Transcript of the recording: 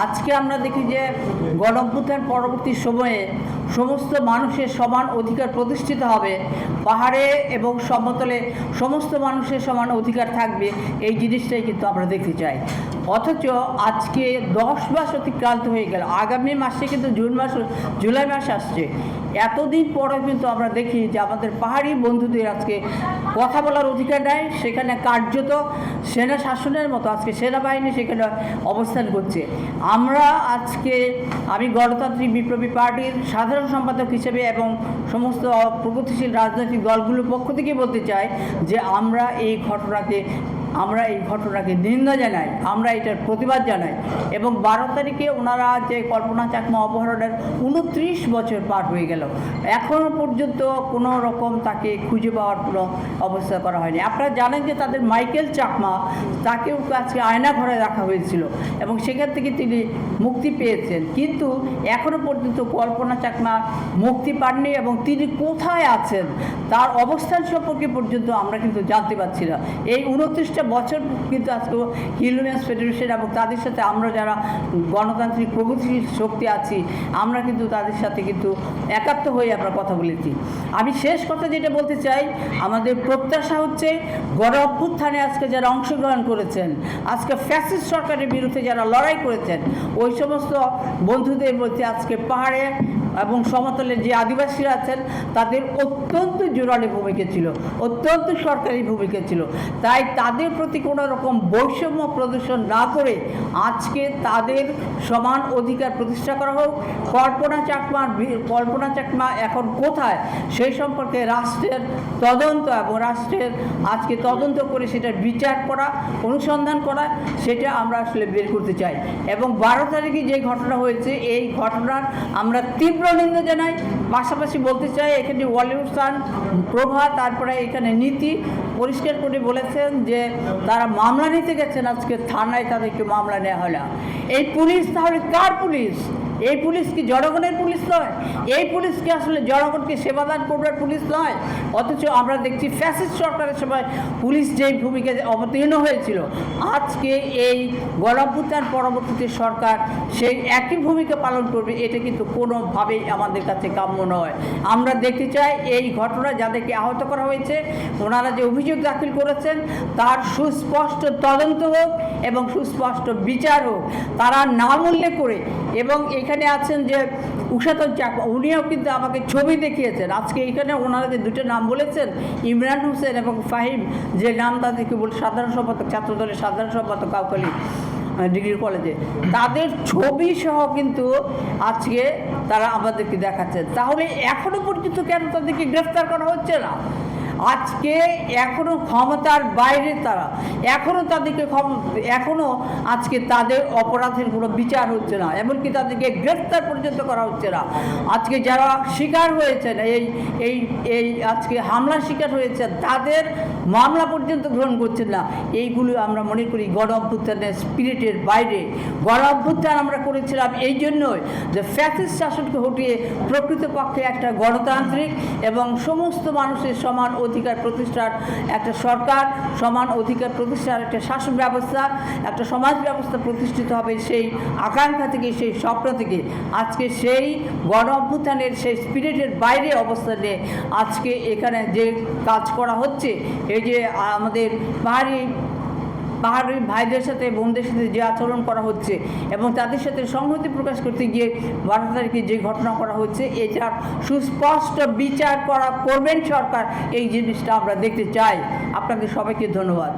আজকে আমরা দেখি যে গণঅভ্যুত্থান পরবর্তী সময়ে সমস্ত মানুষের সমান অধিকার প্রতিষ্ঠিত হবে, পাহাড়ে এবং সমতলে সমস্ত মানুষের সমান অধিকার থাকবে, এই জিনিসটাই কিন্তু আমরা দেখতে চাই। অথচ আজকে 10 মাস অতিক্রান্ত হয়ে গেল, আগামী মাসে কিন্তু জুলাই মাস আসছে। এতদিন পরে কিন্তু আমরা দেখি যে আমাদের পাহাড়ি বন্ধুদের আজকে কথা বলার অধিকার নেই, সেখানে কার্যত সেনা শাসনের মতো আজকে সেনাবাহিনী সেখানে অবস্থান করছে। আমি গণতান্ত্রিক বিপ্লবী পার্টির সাধারণ সম্পাদক হিসেবে এবং সমস্ত প্রগতিশীল রাজনৈতিক দলগুলোর পক্ষ থেকে বলতে চাই যে আমরা এই ঘটনাকে নিন্দা জানাই, আমরা এটার প্রতিবাদ জানাই। এবং 12 তারিখে ওনারা যে কল্পনা চাকমা অপহরণের 29 বছর পার হয়ে গেল, এখনও পর্যন্ত কোনো রকম তাকে খুঁজে পাওয়ার কোনো অবস্থা করা হয়নি। আপনারা জানেন যে তাদের মাইকেল চাকমা, তাকেও আজকে আয়না ঘরে রাখা হয়েছিল এবং সেখান থেকে তিনি মুক্তি পেয়েছেন, কিন্তু এখনও পর্যন্ত কল্পনা চাকমা মুক্তি পাননি এবং তিনি কোথায় আছেন তার অবস্থান সম্পর্কে পর্যন্ত আমরা কিন্তু জানতে পারছি না। এই 29টা বছর কিন্তু আজকে হিল উইমেন্স ফেডারেশন এবং তাদের সাথে আমরা যারা গণতান্ত্রিক প্রগতিশীল শক্তি আছি, আমরা কিন্তু তাদের সাথে কিন্তু একাত্ম হয়ে আমরা কথা বলেছি। আমি শেষ কথা যেটা বলতে চাই, আমাদের প্রত্যাশা হচ্ছে গণ অভ্যুত্থানে আজকে যারা অংশগ্রহণ করেছেন, আজকে ফ্যাসিস্ট সরকারের বিরুদ্ধে যারা লড়াই করেছেন, ওই সমস্ত বন্ধুদের মধ্যে আজকে পাহাড়ে এবং সমতলের যে আদিবাসীরা আছেন তাদের অত্যন্ত জোরালো ভূমিকা ছিল, অত্যন্ত সরকারি ভূমিকা ছিল। তাই তাদের প্রতি কোনো রকম বৈষম্য প্রদর্শন না করে আজকে তাদের সমান অধিকার প্রতিষ্ঠা করা হোক। কল্পনা চাকমা এখন কোথায় সেই সম্পর্কে রাষ্ট্রের তদন্ত এবং রাষ্ট্রের আজকে তদন্ত করে সেটার বিচার করা, অনুসন্ধান করা, সেটা আমরা আসলে বের করতে চাই। এবং 12 তারিখে যে ঘটনা হয়েছে, এই ঘটনার আমরা তীব্র নিন্দা জানাই। পাশাপাশি বলতে চাই, এখানে ওয়ালিউড সান প্রভা, তারপরে এখানে নীতি পরিষ্কার করে বলেছেন যে তারা মামলা নিতে গেছেন, আজকে থানায় তাদেরকে মামলা নেওয়া হলো। এই পুলিশ তাহলে কার পুলিশ? এই পুলিশ কি জনগণের পুলিশ নয়? এই পুলিশ কি আসলে জনগণকে সেবাদান করবার পুলিশ নয়? অথচ আমরা দেখছি ফ্যাসিস্ট সরকারের সময় পুলিশ যেই ভূমিকা অবতীর্ণ হয়েছিল, আজকে এই গণঅভ্যুত্থান পরবর্তীতে সরকার সেই একই ভূমিকা পালন করবে, এটা কিন্তু কোনোভাবেই আমাদের কাছে কাম্য নয়। আমরা দেখতে চাই এই ঘটনায় যাদেরকে আহত করা হয়েছে, ওনারা যে অভিযোগ দাখিল করেছেন তার সুস্পষ্ট তদন্ত হোক এবং সুস্পষ্ট বিচার হোক। তারা নাম উল্লেখ করে, এবং এখানে আছেন যে উষাতন চাকমা, উনিও কিন্তু আমাকে ছবি দেখিয়েছেন। আজকে এখানে ওনারা যে দুটো নাম বলেছেন, ইমরান হোসেন এবং ফাহিম, যে নাম তাদেরকে বলে সাধারণ সম্পাদক, ছাত্রদলের সাধারণ সম্পাদক কাউখালী ডিগ্রি কলেজে, তাদের ছবি সহ কিন্তু আজকে তারা আমাদেরকে দেখাচ্ছেন। তাহলে এখনও পর্যন্ত কেন তাদেরকে গ্রেফতার করা হচ্ছে না? আজকে এখনও ক্ষমতার বাইরে তারা, এখনও আজকে তাদের অপরাধের কোনো বিচার হচ্ছে না, এমনকি তাদেরকে গ্রেফতার পর্যন্ত করা হচ্ছে না। আজকে যারা শিকার হয়েছেন, এই আজকে হামলার শিকার হয়েছেন, তাদের মামলা পর্যন্ত গ্রহণ করছেন না। এইগুলো আমরা মনে করি গণ অভ্যুত্থানের স্পিরিটের বাইরে। গণ অভ্যুত্থান আমরা করেছিলাম এই জন্যই যে ফ্যাসিস্ট শাসনকে হটিয়ে প্রকৃতপক্ষে একটা গণতান্ত্রিক এবং সমস্ত মানুষের সমান অধিকার প্রতিষ্ঠার একটা সরকার, সমান অধিকার প্রতিষ্ঠার একটা শাসন ব্যবস্থা, একটা সমাজ ব্যবস্থা প্রতিষ্ঠিত হবে, সেই আকাঙ্ক্ষা থেকে, সেই স্বপ্ন থেকে আজকে সেই গণ অভ্যুত্থানের সেই স্পিরিটের বাইরে অবস্থান নিয়ে আজকে এখানে যে কাজ করা হচ্ছে, এই যে আমাদের পাহাড়ি ভাইদের সাথে, বোনদের সাথে যে আচরণ করা হচ্ছে এবং তাদের সাথে সংহতি প্রকাশ করতে গিয়ে 12 তারিখে যে ঘটনা করা হচ্ছে, এটার সুস্পষ্ট বিচার করবেন সরকার, এই জিনিসটা আমরা দেখতে চাই। আপনাদের সবাইকে ধন্যবাদ।